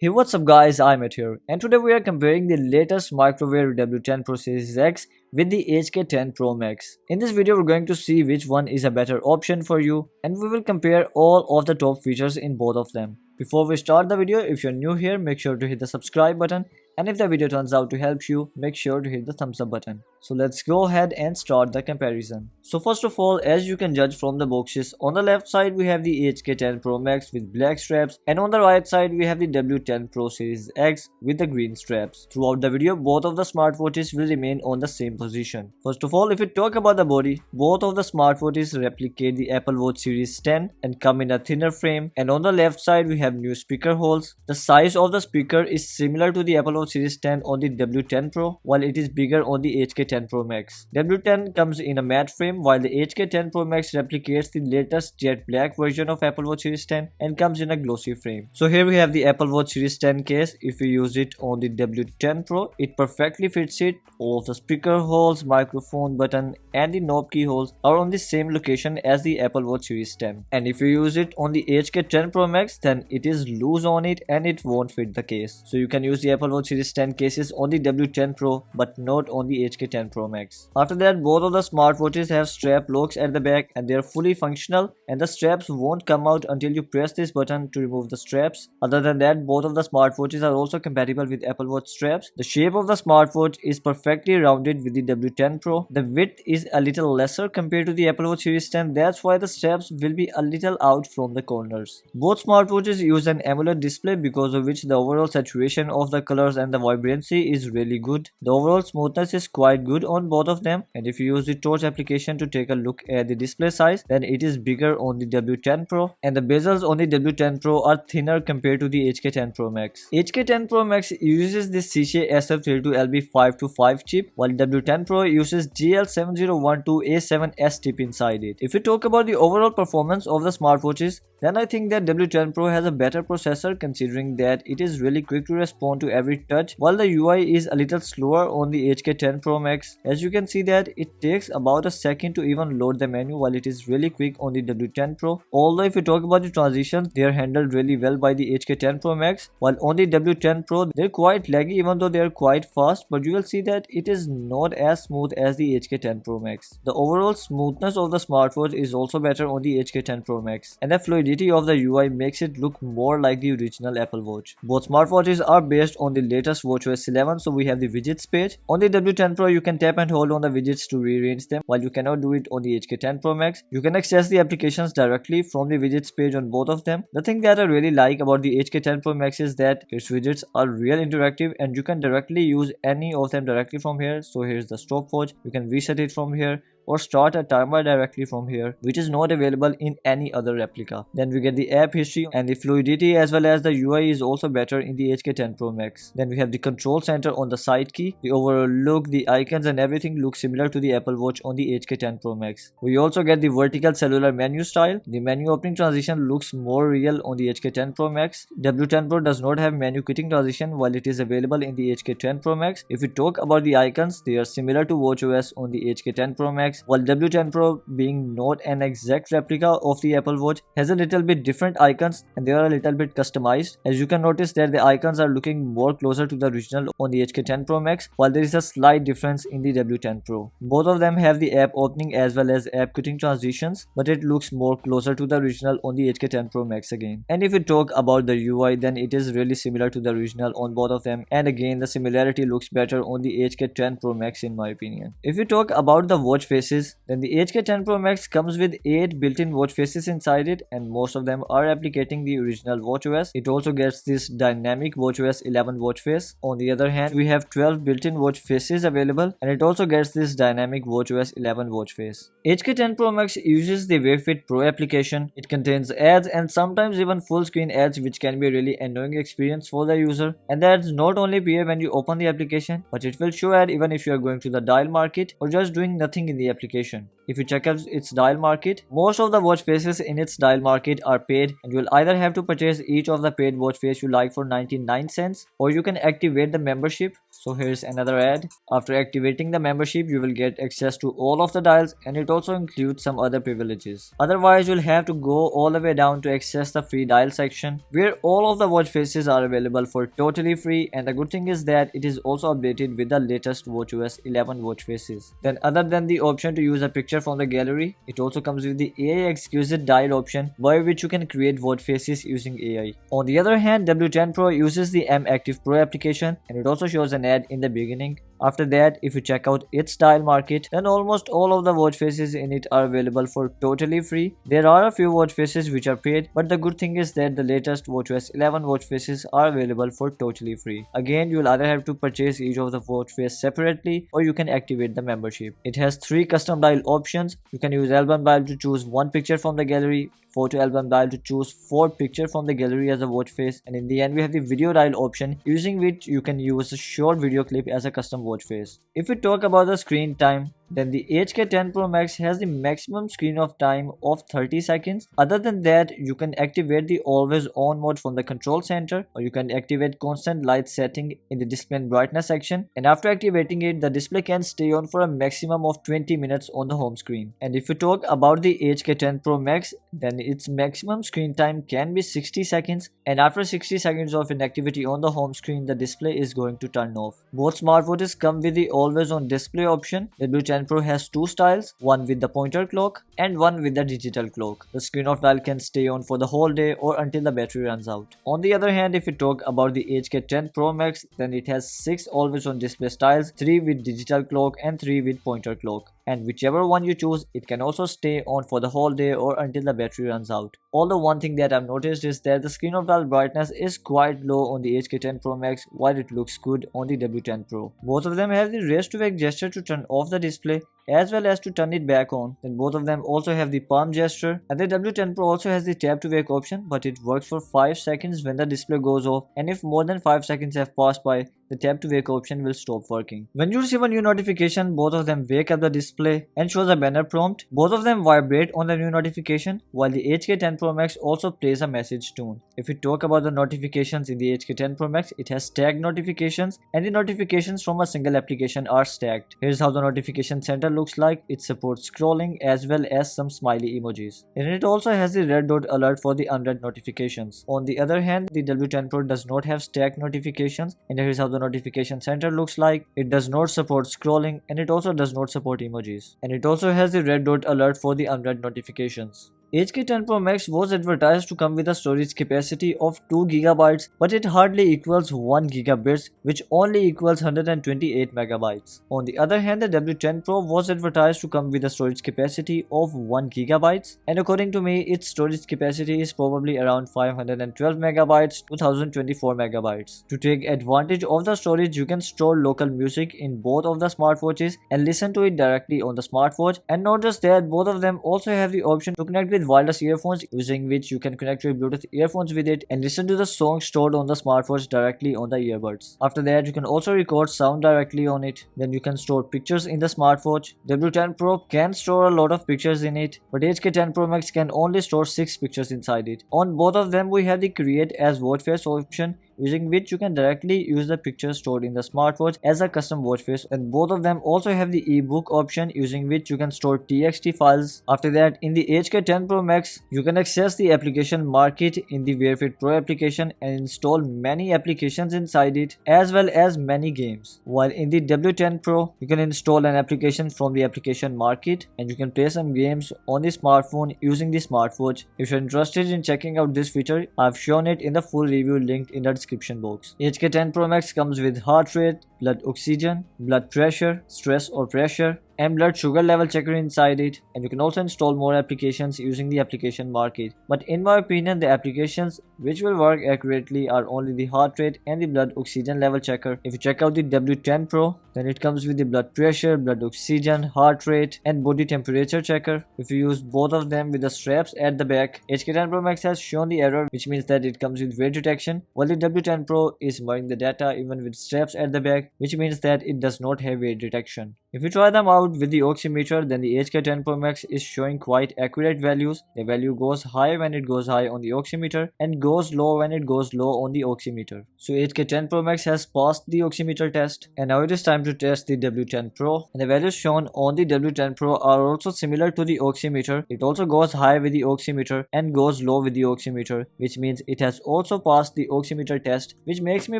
Hey, what's up guys, iMAT here, and today we are comparing the latest Microwear W10 Pro Series X with the HK10 Pro Max. In this video we're going to see which one is a better option for you, and we will compare all of the top features in both of them. Before we start the video, if you're new here, make sure to hit the subscribe button, and if the video turns out to help you, make sure to hit the thumbs up button. So let's go ahead and start the comparison. So first of all, as you can judge from the boxes, on the left side we have the HK10 Pro Max with black straps, and on the right side we have the W10 Pro Series X with the green straps. Throughout the video, both of the smartwatches will remain on the same position. First of all, if we talk about the body, both of the smartwatches replicate the Apple Watch Series 10 and come in a thinner frame, and on the left side we have new speaker holes. The size of the speaker is similar to the Apple Watch Series 10 on the W10 Pro, while it is bigger on the HK10 Pro Max. W10 comes in a matte frame, while the HK10 Pro Max replicates the latest jet black version of Apple Watch Series 10 and comes in a glossy frame. So here we have the Apple Watch Series 10 case. If you use it on the W10 Pro, it perfectly fits it. All of the speaker holes, microphone button and the knob key holes are on the same location as the Apple Watch Series 10. And if you use it on the HK10 Pro Max, then it is loose on it and it won't fit the case. So you can use the Apple Watch Series 10 cases on the W10 Pro but not on the HK10 Pro Max. After that, both of the smartwatches have strap locks at the back and they are fully functional, and the straps won't come out until you press this button to remove the straps. Other than that, both of the smartwatches are also compatible with Apple Watch straps. The shape of the smartwatch is perfectly rounded with the W10 Pro. The width is a little lesser compared to the Apple Watch Series 10, that's why the straps will be a little out from the corners. Both smartwatches use an AMOLED display, because of which the overall saturation of the colors and the vibrancy is really good. The overall smoothness is quite good on both of them, and if you use the torch application to take a look at the display size, then it is bigger on the W10 Pro, and the bezels on the W10 Pro are thinner compared to the HK10 Pro Max. HK10 Pro Max uses the Seisha SF32LB525 chip, while W10 Pro uses GL7012A7S chip inside it. If we talk about the overall performance of the smartwatches, then I think that W10 Pro has a better processor, considering that it is really quick to respond to every touch, while the UI is a little slower on the HK10 Pro Max. As you can see that it takes about a second to even load the menu, while it is really quick on the W10 Pro. Although if you talk about the transitions, they are handled really well by the HK10 Pro Max, while on the W10 Pro they're quite laggy even though they are quite fast, but you will see that it is not as smooth as the HK10 Pro Max. The overall smoothness of the smartwatch is also better on the HK10 Pro Max, and the fluidity of the UI makes it look more like the original Apple Watch. Both smartwatches are based on the latest watchOS 11, so we have the widgets page. On the W10 Pro, you can tap and hold on the widgets to rearrange them, while you cannot do it on the HK10 Pro Max. You can access the applications directly from the widgets page on both of them. The thing that I really like about the HK10 Pro Max is that its widgets are real interactive, and you can directly use any of them directly from here. So here's the stopwatch, you can reset it from here, or start a timer directly from here, which is not available in any other replica. Then we get the app history, and the fluidity as well as the UI is also better in the HK10 Pro Max. Then we have the control center on the side key. The overall look, the icons and everything look similar to the Apple Watch on the HK10 Pro Max. We also get the vertical cellular menu style. The menu opening transition looks more real on the HK10 Pro Max. W10 Pro does not have menu quitting transition, while it is available in the HK10 Pro Max. If we talk about the icons, they are similar to watchOS on the HK10 Pro Max, while W10 Pro, being not an exact replica of the Apple Watch, has a little bit different icons and they are a little bit customized. As you can notice that the icons are looking more closer to the original on the HK10 Pro Max, while there is a slight difference in the W10 Pro. Both of them have the app opening as well as app quitting transitions, but it looks more closer to the original on the HK10 Pro Max again. And if we talk about the UI, then it is really similar to the original on both of them, and again the similarity looks better on the HK10 Pro Max in my opinion. If we talk about the watch faces, then the HK10 Pro Max comes with 8 built-in watch faces inside it, and most of them are replicating the original watchOS. It also gets this dynamic watchOS 11 watch face. On the other hand, we have 12 built-in watch faces available, and it also gets this dynamic watchOS 11 watch face. HK10 Pro Max uses the Wavefit Pro application. It contains ads and sometimes even full screen ads, which can be a really annoying experience for the user. And the ads not only appear when you open the application, but it will show ad even if you are going to the dial market or just doing nothing in the application. If you check out its dial market, most of the watch faces in its dial market are paid, and you will either have to purchase each of the paid watch face you like for 99 cents, or you can activate the membership. So here's another ad. After activating the membership, you will get access to all of the dials, and it also includes some other privileges. Otherwise, you'll have to go all the way down to access the free dial section, where all of the watch faces are available for totally free, and the good thing is that it is also updated with the latest watchOS 11 watch faces. Then other than the option to use a picture from the gallery, it also comes with the AI exquisite dial option, by which you can create watch faces using AI. On the other hand, W10 Pro uses the M Active Pro application, and it also shows an ad in the beginning. After that, if you check out its style market, then almost all of the watch faces in it are available for totally free. There are a few watch faces which are paid, but the good thing is that the latest watchOS 11 watch faces are available for totally free. Again, you will either have to purchase each of the watch face separately, or you can activate the membership. It has 3 custom dial options. You can use album dial to choose 1 picture from the gallery, photo album dial to choose 4 pictures from the gallery as a watch face, and in the end we have the video dial option, using which you can use a short video clip as a custom watch face. If we talk about the screen time, then the HK10 Pro Max has the maximum screen of time of 30 seconds. Other than that, you can activate the always on mode from the control center, or you can activate constant light setting in the display and brightness section, and after activating it, the display can stay on for a maximum of 20 minutes on the home screen. And if you talk about the HK10 Pro Max, then its maximum screen time can be 60 seconds, and after 60 seconds of inactivity on the home screen, the display is going to turn off. Both smartwatches come with the always on display option. W10 Pro has 2 styles, one with the pointer clock and one with the digital clock. The screen of dial can stay on for the whole day or until the battery runs out. On the other hand, if you talk about the HK10 Pro Max, then it has 6 always on display styles, 3 with digital clock and 3 with pointer clock. And whichever one you choose, it can also stay on for the whole day or until the battery runs out. Although one thing that I've noticed is that the screen of dial brightness is quite low on the HK10 Pro Max, while it looks good on the W10 Pro. Both of them have the raise to wake gesture to turn off the display, as well as to turn it back on. Then both of them also have the palm gesture, and the W10 Pro also has the tap to wake option, but it works for 5 seconds when the display goes off, and if more than 5 seconds have passed by, the tap to wake option will stop working. When you receive a new notification, both of them wake up the display and shows a banner prompt. Both of them vibrate on the new notification, while the HK10 Pro Max also plays a message tone. If we talk about the notifications in the HK10 Pro Max, it has stacked notifications, and the notifications from a single application are stacked. Here's how the notification center looks like. It supports scrolling as well as some smiley emojis, and it also has the red dot alert for the unread notifications. On the other hand, the W10 Pro does not have stacked notifications, and here's how the notification center looks like. It does not support scrolling, and it also does not support emojis, and it also has the red dot alert for the unread notifications. HK10 Pro Max was advertised to come with a storage capacity of 2 GB, but it hardly equals 1 GB, which only equals 128 MB. On the other hand, the W10 Pro was advertised to come with a storage capacity of 1 GB, and according to me, its storage capacity is probably around 512 MB to 1024 MB. To take advantage of the storage, you can store local music in both of the smartwatches and listen to it directly on the smartwatch. And not just that, both of them also have the option to connect with wireless earphones, using which you can connect your Bluetooth earphones with it and listen to the song stored on the smartwatch directly on the earbuds. After that, you can also record sound directly on it. Then you can store pictures in the smartwatch. W10 Pro can store a lot of pictures in it, but HK10 Pro Max can only store 6 pictures inside it. On both of them, we have the create as watch face option, using which you can directly use the picture stored in the smartwatch as a custom watch face, and both of them also have the ebook option, using which you can store TXT files. After that, in the HK10 Pro Max, you can access the application market in the Wear Fit Pro application and install many applications inside it, as well as many games. While in the W10 Pro, you can install an application from the application market and you can play some games on the smartphone using the smartwatch. If you're interested in checking out this feature, I've shown it in the full review linked in the description box. HK10 Pro Max comes with heart rate, blood oxygen, blood pressure, stress or pressure, and blood sugar level checker inside it, and you can also install more applications using the application market. But in my opinion, the applications which will work accurately are only the heart rate and the blood oxygen level checker. If you check out the W10 Pro, then it comes with the blood pressure, blood oxygen, heart rate, and body temperature checker. If you use both of them with the straps at the back, HK10 Pro Max has shown the error, which means that it comes with weight detection, while the W10 Pro is merging the data even with straps at the back, which means that it does not have weight detection. If you try them out with the oximeter, then the HK10 Pro Max is showing quite accurate values. The value goes high when it goes high on the oximeter and goes low when it goes low on the oximeter. So HK10 Pro Max has passed the oximeter test, and now it is time to test the W10 Pro. And the values shown on the W10 Pro are also similar to the oximeter. It also goes high with the oximeter and goes low with the oximeter, which means it has also passed the oximeter test, which makes me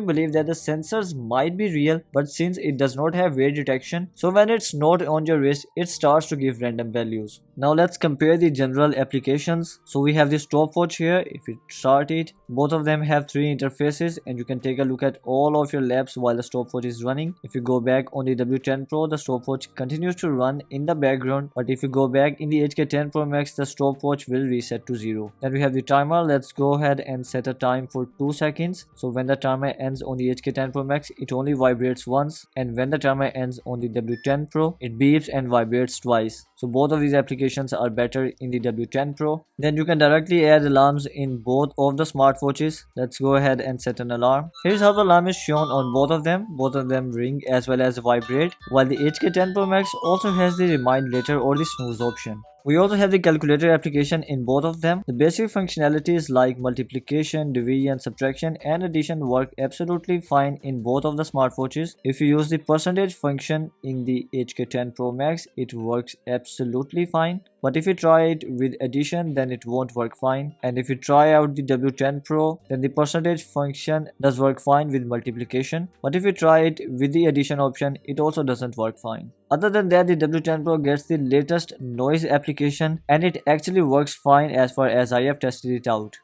believe that the sensors might be real, but since it does not have wear detection, so when it's not on your wrist, it starts to give random values. Now let's compare the general applications. So we have this stopwatch here. If you start it, both of them have 3 interfaces, and you can take a look at all of your laps while the stopwatch is running. If you go back on the W10 Pro, the stopwatch continues to run in the background, but if you go back in the HK10 Pro Max, the stopwatch will reset to 0. Then we have the timer. Let's go ahead and set a time for 2 seconds. So when the timer ends on the HK10 Pro Max, it only vibrates once, and when the timer ends on the W10 Pro, it beeps and vibrates twice. So both of these applications are better in the W10 Pro. Then you can directly add alarms in both of the smartwatches. Let's go ahead and set an alarm. Here's how the alarm is shown on both of them. Both of them ring as well as vibrate, while the HK10 Pro Max also has the remind later or the snooze option. We also have the calculator application in both of them. The basic functionalities like multiplication, division, subtraction and addition work absolutely fine in both of the smartwatches. If you use the percentage function in the HK10 Pro Max, it works absolutely fine. But if you try it with addition, then it won't work fine. And if you try out the W10 Pro, then the percentage function does work fine with multiplication. But if you try it with the addition option, it also doesn't work fine. Other than that, the W10 Pro gets the latest noise application, and it actually works fine as far as I have tested it out.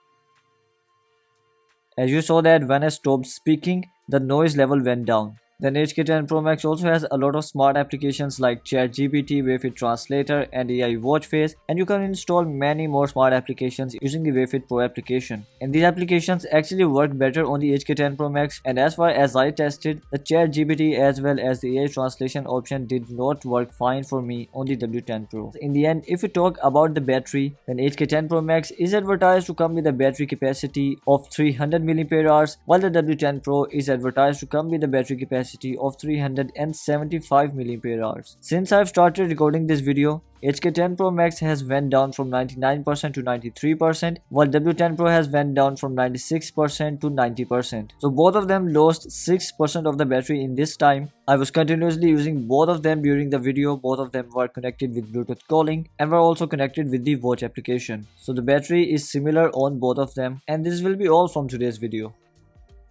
As you saw that when I stopped speaking, the noise level went down. Then HK10 Pro Max also has a lot of smart applications like ChatGPT, Wayfit Translator and AI Watch Face, and you can install many more smart applications using the Wayfit Pro application. And these applications actually work better on the HK10 Pro Max, and as far as I tested, the ChatGPT as well as the AI translation option did not work fine for me on the W10 Pro. In the end, if we talk about the battery, then HK10 Pro Max is advertised to come with a battery capacity of 300 mAh, while the W10 Pro is advertised to come with a battery capacity of 375 mAh. Since I've started recording this video, HK10 Pro Max has went down from 99% to 93%, while W10 Pro has went down from 96% to 90%. So both of them lost 6% of the battery in this time. I was continuously using both of them during the video. Both of them were connected with Bluetooth calling and were also connected with the watch application. So the battery is similar on both of them, and this will be all from today's video.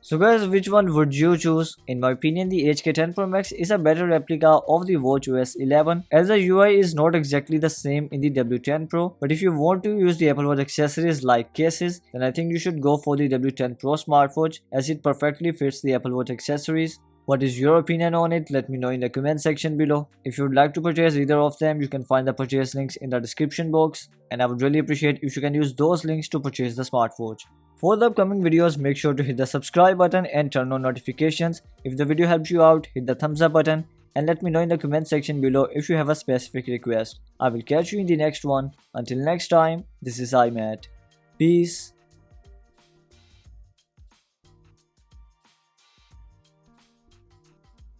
So guys, which one would you choose? In my opinion, the HK10 Pro Max is a better replica of the watchOS 11, as the UI is not exactly the same in the W10 Pro. But if you want to use the Apple Watch accessories like cases, then I think you should go for the W10 Pro smartwatch, as it perfectly fits the Apple Watch accessories. What is your opinion on it? Let me know in the comment section below. If you would like to purchase either of them, you can find the purchase links in the description box, and I would really appreciate if you can use those links to purchase the smartwatch. For the upcoming videos, make sure to hit the subscribe button and turn on notifications. If the video helps you out, hit the thumbs up button and let me know in the comment section below if you have a specific request. I will catch you in the next one. Until next time, this is iMAT. Peace.